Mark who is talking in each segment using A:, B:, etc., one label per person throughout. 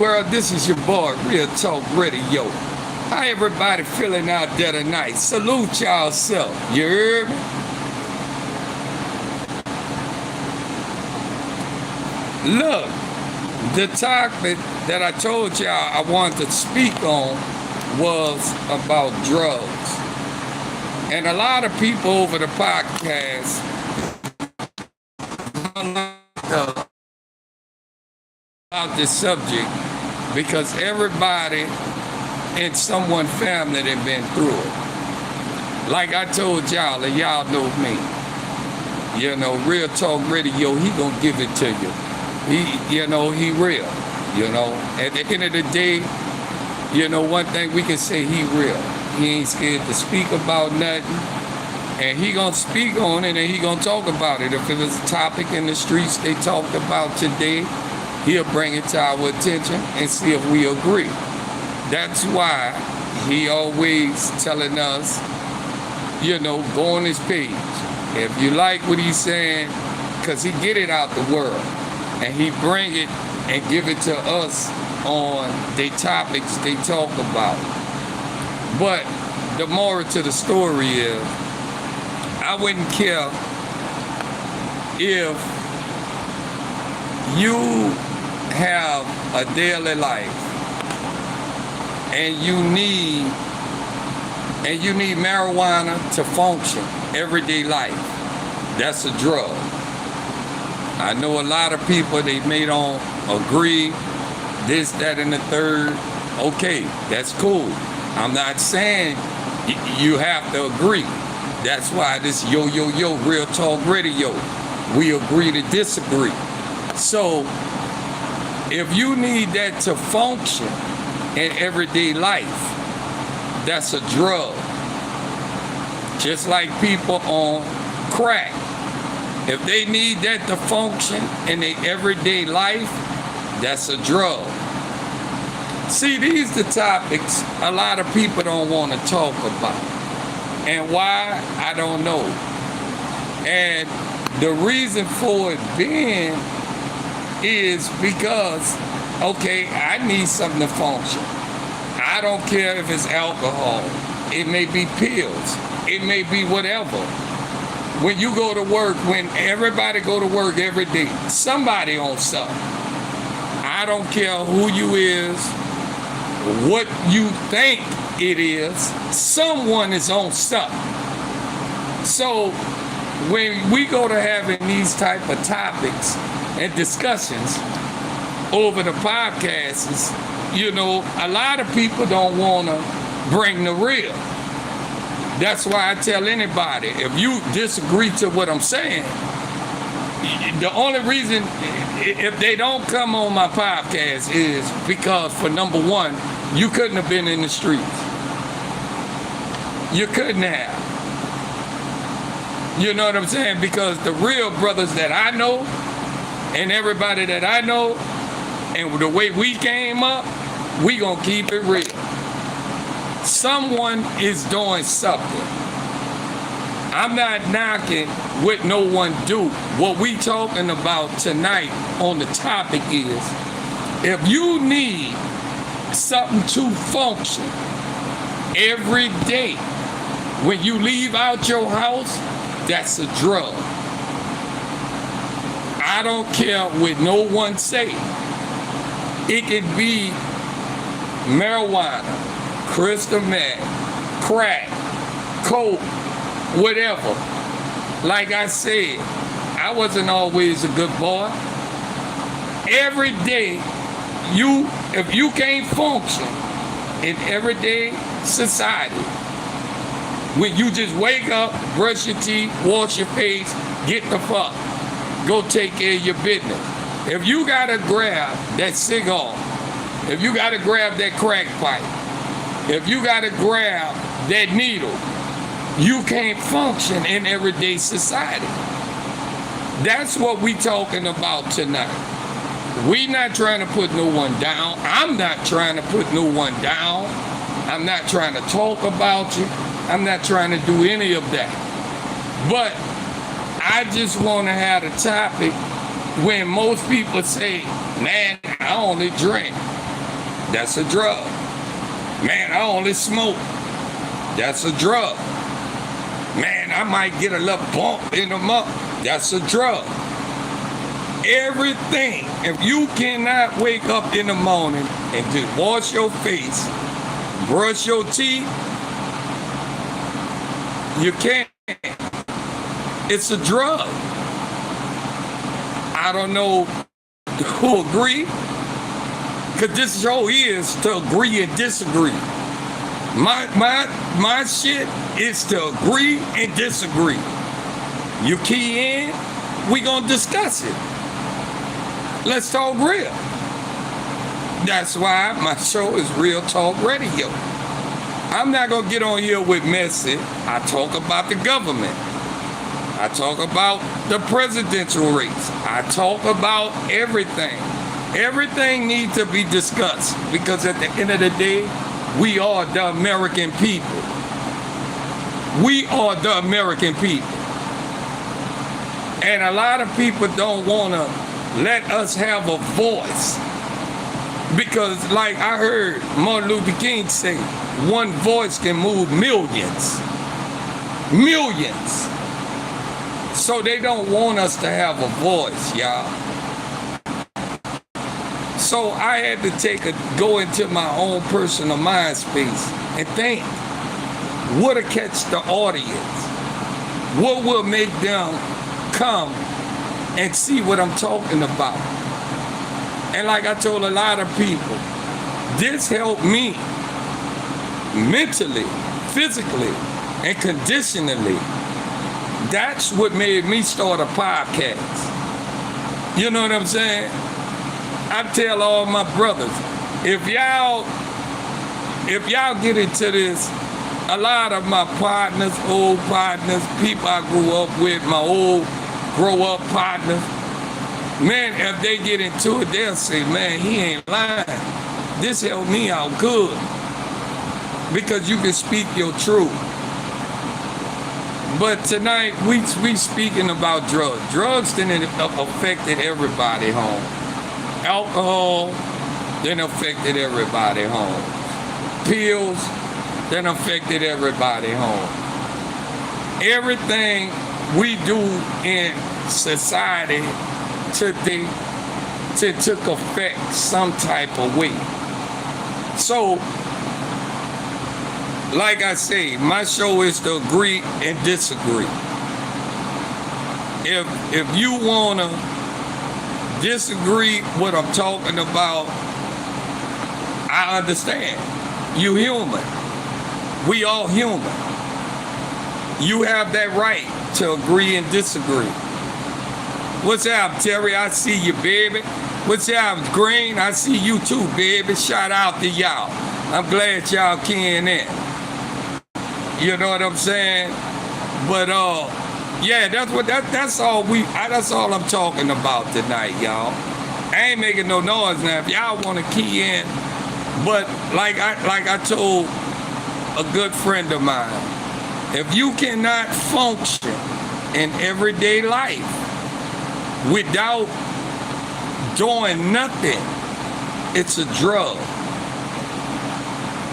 A: Well, this is your boy, Real Talk Radio. How everybody feeling out there tonight? Salute y'all self. You heard me? Look, the topic that I told y'all I wanted to speak on was about drugs. And a lot of people over the podcast about this subject because everybody in someone's family that been through it. Like I told y'all, and y'all know me. You know, Real Talk Radio, he gonna give it to you. He real. You know, at the end of the day, you know, one thing we can say, he real. He ain't scared to speak about nothing. And he gonna speak on it and he gonna talk about it. If it was a topic in the streets they talked about today, he'll bring it to our attention and see if we agree. That's why he always telling us, you know, go on his page. If you like what he's saying, because he get it out the world. And he bring it and give it to us on the topics they talk about. But the moral to the story is, I wouldn't care if you have a daily life and you need marijuana to function everyday life. That's a drug. I know a lot of people, they may don't agree, this, that, and the third. Okay, that's cool. I'm not saying you have to agree. That's why this Real Talk Radio, we agree to disagree. So, if you need that to function in everyday life, that's a drug. Just like people on crack. If they need that to function in their everyday life, that's a drug. See, these are the topics a lot of people don't want to talk about. And why, I don't know. And the reason for it being is because, okay, I need something to function. I don't care if it's alcohol. It may be pills. It may be whatever. When you go to work, when everybody go to work every day, somebody on something. I don't care who you is, what you think it is, someone is on something. So when we go to having these type of topics and discussions over the podcasts, you know, a lot of people don't want to bring the real. That's why I tell anybody, if you disagree to what I'm saying, the only reason if they don't come on my podcast is because, for number one, you couldn't have been in the streets. You couldn't have. You know what I'm saying? Because the real brothers that I know and everybody that I know and the way we came up, we gonna keep it real. Someone is doing something. I'm not knocking what no one do. What we talking about tonight on the topic is, if you need something to function every day, when you leave out your house, that's a drug. I don't care what no one say. It can be marijuana, crystal meth, crack, coke, whatever. Like I said, I wasn't always a good boy. Every day, if you can't function in everyday society, when you just wake up, brush your teeth, wash your face, get the fuck, go take care of your business. If you gotta grab that cigar, if you gotta grab that crack pipe, if you gotta grab that needle, you can't function in everyday society. That's what we talking about tonight. We not trying to put no one down. I'm not trying to put no one down. I'm not trying to talk about you. I'm not trying to do any of that. But I just want to have a topic when most people say, man, I only drink. That's a drug. Man, I only smoke. That's a drug. Man, I might get a little bump in the mouth. That's a drug. Everything. If you cannot wake up in the morning and just wash your face, brush your teeth, you can't. It's a drug. I don't know who agree, because this show is to agree and disagree. My shit is to agree and disagree. You key in, we gonna discuss it. Let's talk real. That's why my show is Real Talk Radio. I'm not gonna get on here with messy. I talk about the government. I talk about the presidential race. I talk about everything. Everything needs to be discussed, because at the end of the day, we are the American people. We are the American people. And a lot of people don't want to let us have a voice. Because like I heard Martin Luther King say, one voice can move millions. Millions. So they don't want us to have a voice, y'all. So I had to go into my own personal mind space and think, what'll catch the audience? What will make them come and see what I'm talking about? And like I told a lot of people, this helped me mentally, physically, and conditionally. That's what made me start a podcast. You know what I'm saying? I tell all my brothers, if y'all get into this, a lot of my partners, old partners, people I grew up with, my old grow-up partners, man, if they get into it, they'll say, man, he ain't lying. This helped me out good. Because you can speak your truth. But tonight, we speaking about drugs. Drugs then affected everybody home. Alcohol then affected everybody home. Pills then affected everybody home. Everything we do in society today took effect some type of way. So, like I say, my show is to agree and disagree. If you wanna disagree what I'm talking about, I understand. You human. We all human. You have that right to agree and disagree. What's up, Terry? I see you, baby. What's up, Green? I see you too, baby. Shout out to y'all. I'm glad y'all keying in. You know what I'm saying? But yeah, that's all I'm talking about tonight, y'all. I ain't making no noise now. If y'all want to key in, but like I told a good friend of mine, if you cannot function in everyday life without doing nothing, it's a drug.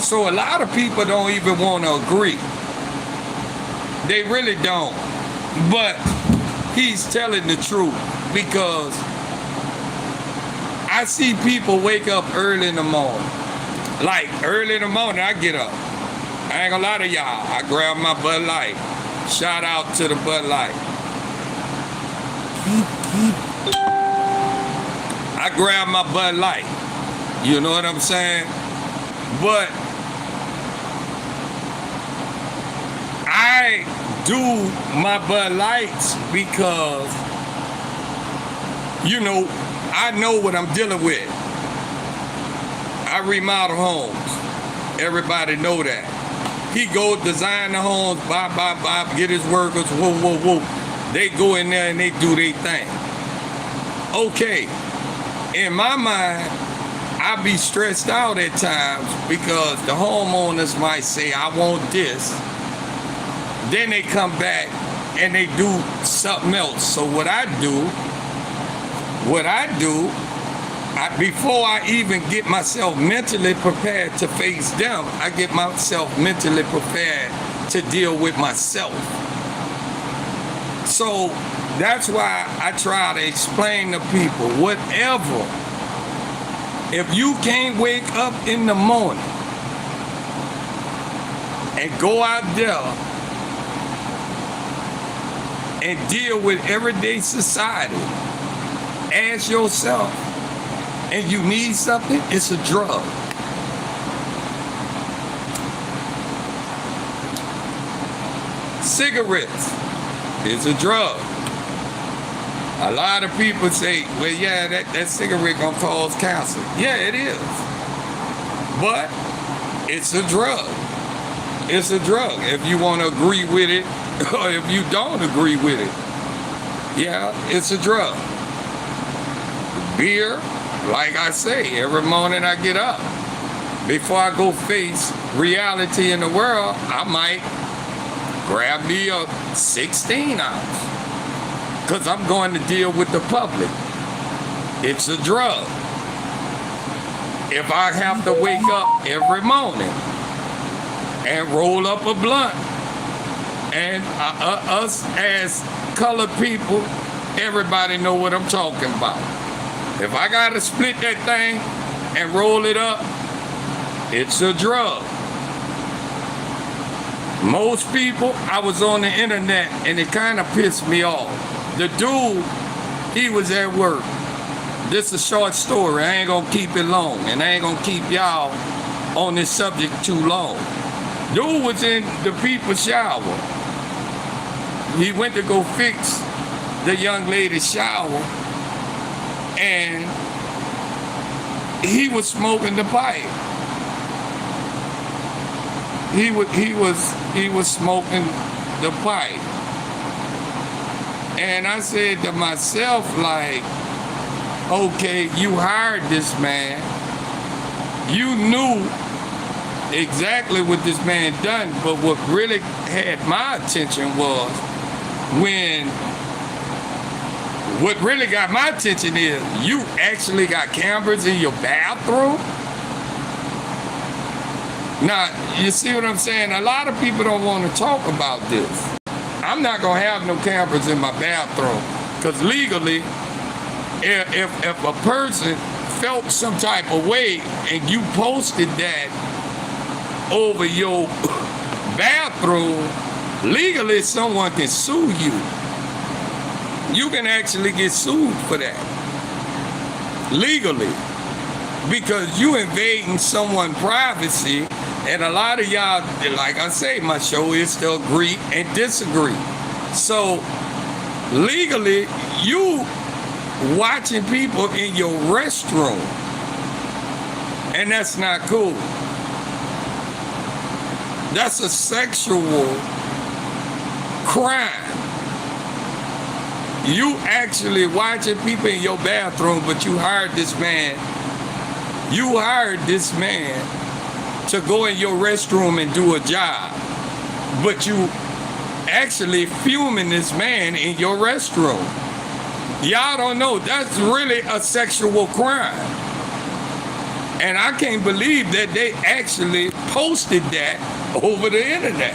A: So a lot of people don't even want to agree. They really don't. But he's telling the truth, because I see people wake up early in the morning. Like early in the morning, I get up. I ain't gonna lie to y'all. I grab my Bud Light. Shout out to the Bud Light. I grab my Bud Light. You know what I'm saying? But I do my Bud Lights because, you know, I know what I'm dealing with. I remodel homes. Everybody know that. He go design the homes, bop, get his workers, whoa. They go in there and they do their thing. Okay, in my mind, I be stressed out at times because the homeowners might say, I want this. Then they come back and they do something else. So what I do, before I even get myself mentally prepared to face them, I get myself mentally prepared to deal with myself. So that's why I try to explain to people, whatever, if you can't wake up in the morning and go out there and deal with everyday society, ask yourself, and you need something, it's a drug. Cigarettes is a drug. A lot of people say, well, yeah, that cigarette gonna cause cancer. Yeah, it is. But it's a drug. It's a drug if you want to agree with it or if you don't agree with it. Yeah, it's a drug. Beer, like I say, every morning I get up, before I go face reality in the world, I might grab me a 16 ounce because I'm going to deal with the public. It's a drug. If I have to wake up every morning and roll up a blunt, and us as colored people, everybody know what I'm talking about. If I gotta split that thing and roll it up, it's a drug. Most people, I was on the internet and it kind of pissed me off. The dude, he was at work. This is a short story, I ain't gonna keep it long, and I ain't gonna keep y'all on this subject too long. Dude was in the people's shower. He went to go fix the young lady's shower, and he was smoking the pipe. He was smoking the pipe. And I said to myself, like, okay, you hired this man. You knew exactly what this man done, but what really had my attention was what really got my attention is you actually got cameras in your bathroom. Now, you see what I'm saying? A lot of people don't want to talk about this. I'm not going to have no cameras in my bathroom because legally, if a person felt some type of way and you posted that over your bathroom, legally someone can sue you. You can actually get sued for that. Legally. Because you invading someone's privacy, and a lot of y'all, like I say, my show is to agree and disagree. So legally, you watching people in your restroom, and that's not cool. That's a sexual crime. You actually watching people in your bathroom, but you hired this man. You hired this man to go in your restroom and do a job, but you actually filming this man in your restroom. Y'all don't know, that's really a sexual crime. And I can't believe that they actually posted that over the internet.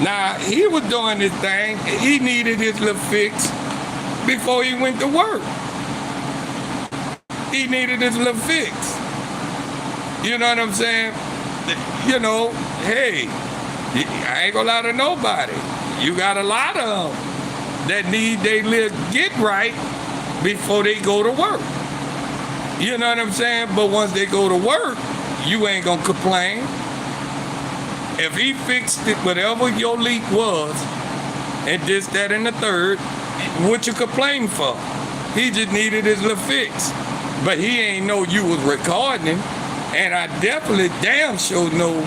A: Now, he was doing his thing. He needed his little fix before he went to work. He needed his little fix. You know what I'm saying? You know, hey, I ain't gonna lie to nobody. You got a lot of them that need their little get right before they go to work. You know what I'm saying? But once they go to work, you ain't gonna complain. If he fixed it, whatever your leak was, and this, that, and the third, what you complain for? He just needed his little fix. But he ain't know you was recording him, and I definitely damn sure know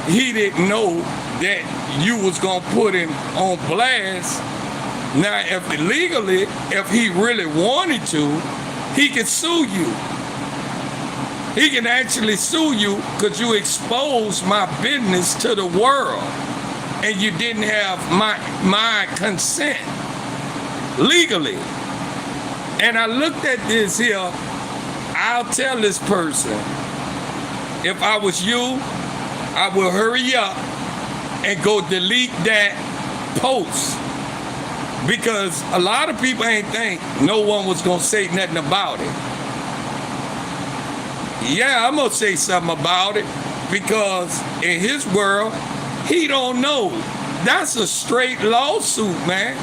A: he didn't know that you was gonna put him on blast. Now, if he really wanted to, he could sue you. He can actually sue you because you exposed my business to the world and you didn't have my consent legally. And I looked at this here, I'll tell this person, if I was you, I will hurry up and go delete that post. Because a lot of people ain't think no one was gonna say nothing about it. Yeah, I'm gonna say something about it, because in his world, he don't know. That's a straight lawsuit, man.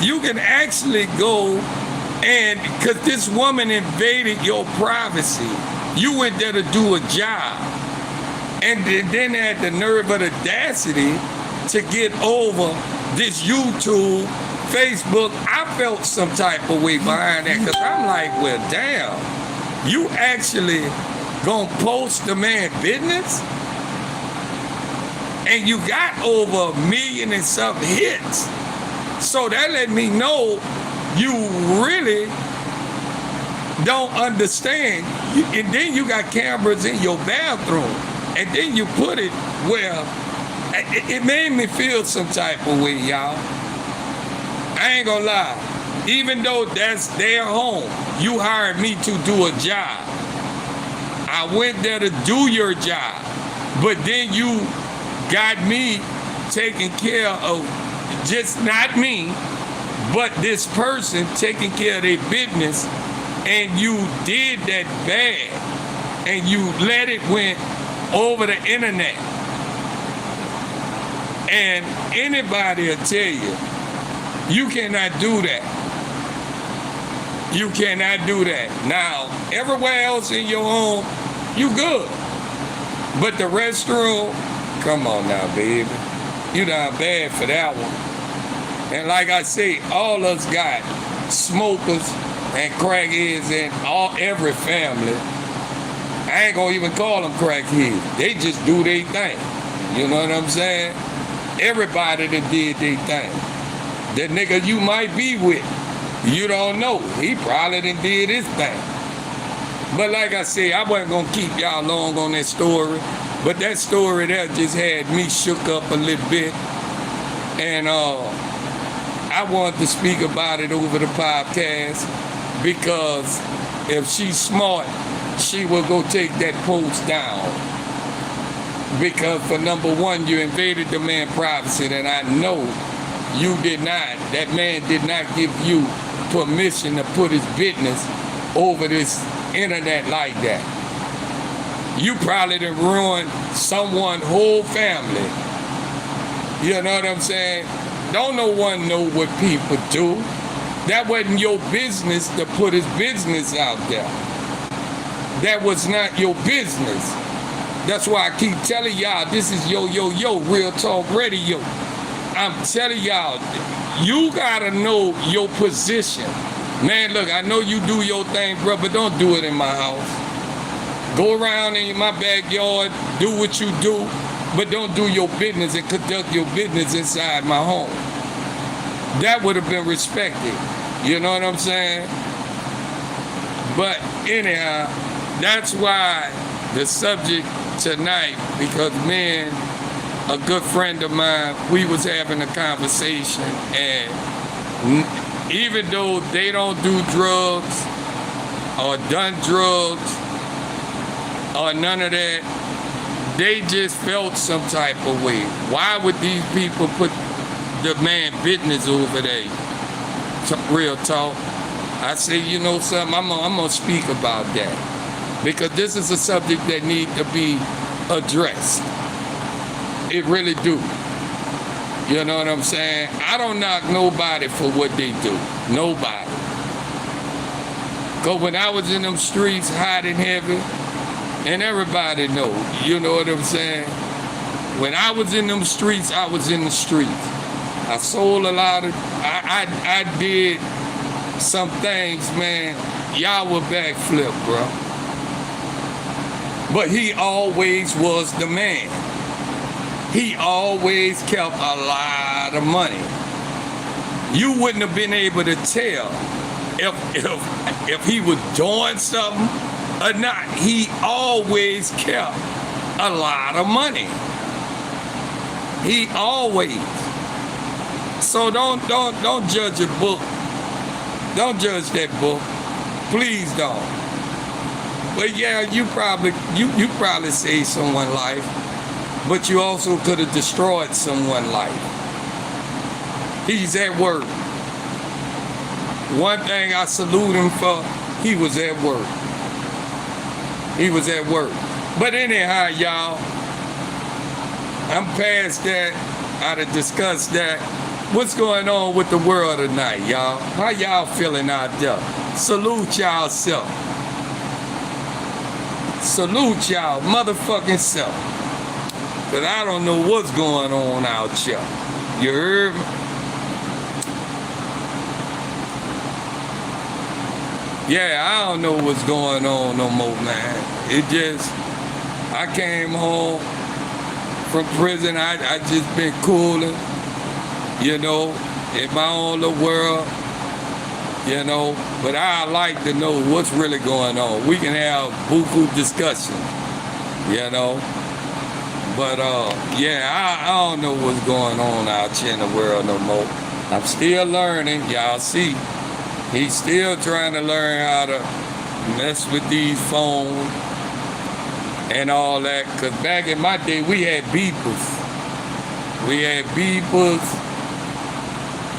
A: You can actually go and, because this woman invaded your privacy. You went there to do a job. And then had the nerve of the audacity to get over this YouTube, Facebook. I felt some type of way behind that, because I'm like, well, damn, you actually gonna post the man's business? And you got over 1 million and something hits. So that let me know you really don't understand. And then you got cameras in your bathroom. And then you put it where, it made me feel some type of way, y'all. I ain't gonna lie. Even though that's their home, you hired me to do a job. I went there to do your job. But then you got me taking care of, just not me, but this person taking care of their business, and you did that bad, and you let it went over the internet. And anybody will tell you, you cannot do that. You cannot do that. Now, everywhere else in your home, you good. But the restroom, come on now, baby. You not bad for that one. And like I say, all of us got smokers and crackheads in every family. I ain't gonna even call them crackheads. They just do their thing. You know what I'm saying? Everybody that did their thing. The nigga you might be with, you don't know. He probably done did his thing. But like I say, I wasn't gonna keep y'all long on that story. But that story there just had me shook up a little bit. And I wanted to speak about it over the podcast, because if she's smart, she will go take that post down. Because for number one, you invaded the man's privacy, and I know you did not, that man did not give you permission to put his business over this internet like that. You probably done ruined someone's whole family. You know what I'm saying? Don't no one know what people do. That wasn't your business to put his business out there. That was not your business. That's why I keep telling y'all, this is yo, Real Talk Radio. I'm telling y'all, you gotta know your position. Man, look, I know you do your thing, bro, but don't do it in my house. Go around in my backyard, do what you do, but don't do your business and conduct your business inside my home. That would have been respected. You know what I'm saying? But anyhow, that's why the subject tonight, because man, a good friend of mine, we was having a conversation, and even though they don't do drugs or done drugs or none of that, they just felt some type of way. Why would these people put the man business over there? Real talk. I say, you know something, I'm gonna speak about that, because this is a subject that needs to be addressed. It really do. You know what I'm saying? I don't knock nobody for what they do. Nobody. Because when I was in them streets hot and heavy, and everybody know, you know what I'm saying? When I was in them streets, I was in the streets. I sold a lot of, I did some things, man. Y'all would backflip, bro. But he always was the man. He always kept a lot of money. You wouldn't have been able to tell if he was doing something or not. He always kept a lot of money. He always. So don't judge a book Don't judge that book. Please don't. But yeah, you probably saved someone's life, but you also could have destroyed someone's life. He's at work. One thing I salute him for, he was at work. He was at work. But anyhow, y'all, I'm past that. I done discussed that. What's going on with the world tonight, y'all? How y'all feeling out there? Salute y'all self. Salute y'all motherfucking self. But I don't know what's going on out here. You heard me? Yeah, I don't know what's going on no more, man. It just, I came home from prison. I just been cooling, you know, in my own little world, you know. But I like to know what's really going on. We can have buku discussion, you know. But yeah, I don't know what's going on out here in the world no more. I'm still learning, y'all see. He's still trying to learn how to mess with these phones and all that. Because back in my day, we had beepers. We had beepers.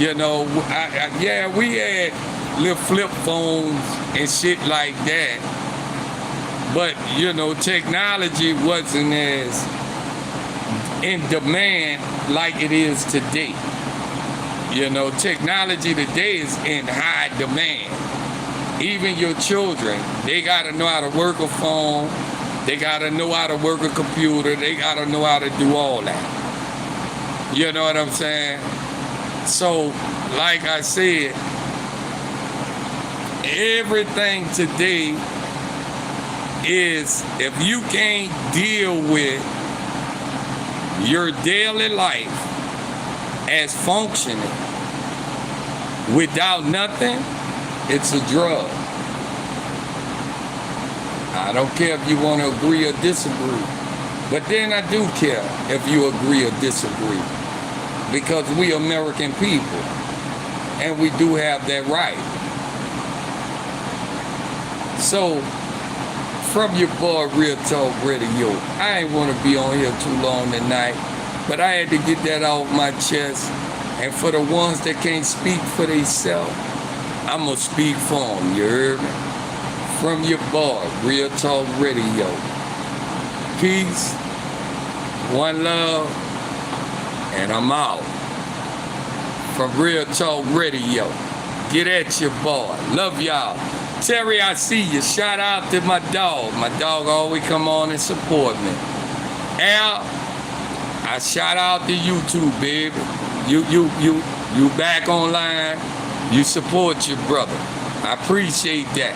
A: You know, yeah, we had little flip phones and shit like that. But, you know, technology wasn't as in demand like it is today. You know, technology today is in high demand. Even your children, they gotta know how to work a phone, they gotta know how to work a computer, they gotta know how to do all that. You know what I'm saying? So, like I said, everything today is, if you can't deal with your daily life as functioning without nothing, it's a drug. I don't care if you want to agree or disagree, but then I do care if you agree or disagree, because we American people and we do have that right. So, from your boy Real Talk Radio, I ain't want to be on here too long tonight, but I had to get that off my chest. And for the ones that can't speak for themselves, I'm going to speak for them, you heard me? From your boy, Real Talk Radio. Peace, one love, and I'm out. From Real Talk Radio. Get at your boy. Love y'all. Terry, I see you. Shout out to my dog. My dog always come on and support me. Al, I shout out to you too, baby. You back online. You support your brother. I appreciate that.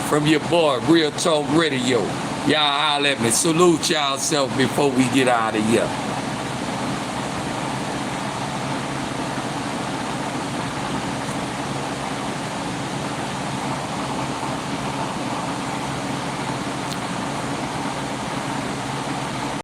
A: From your boy, Real Talk Radio. Y'all holler at me. Salute y'all self before we get out of here.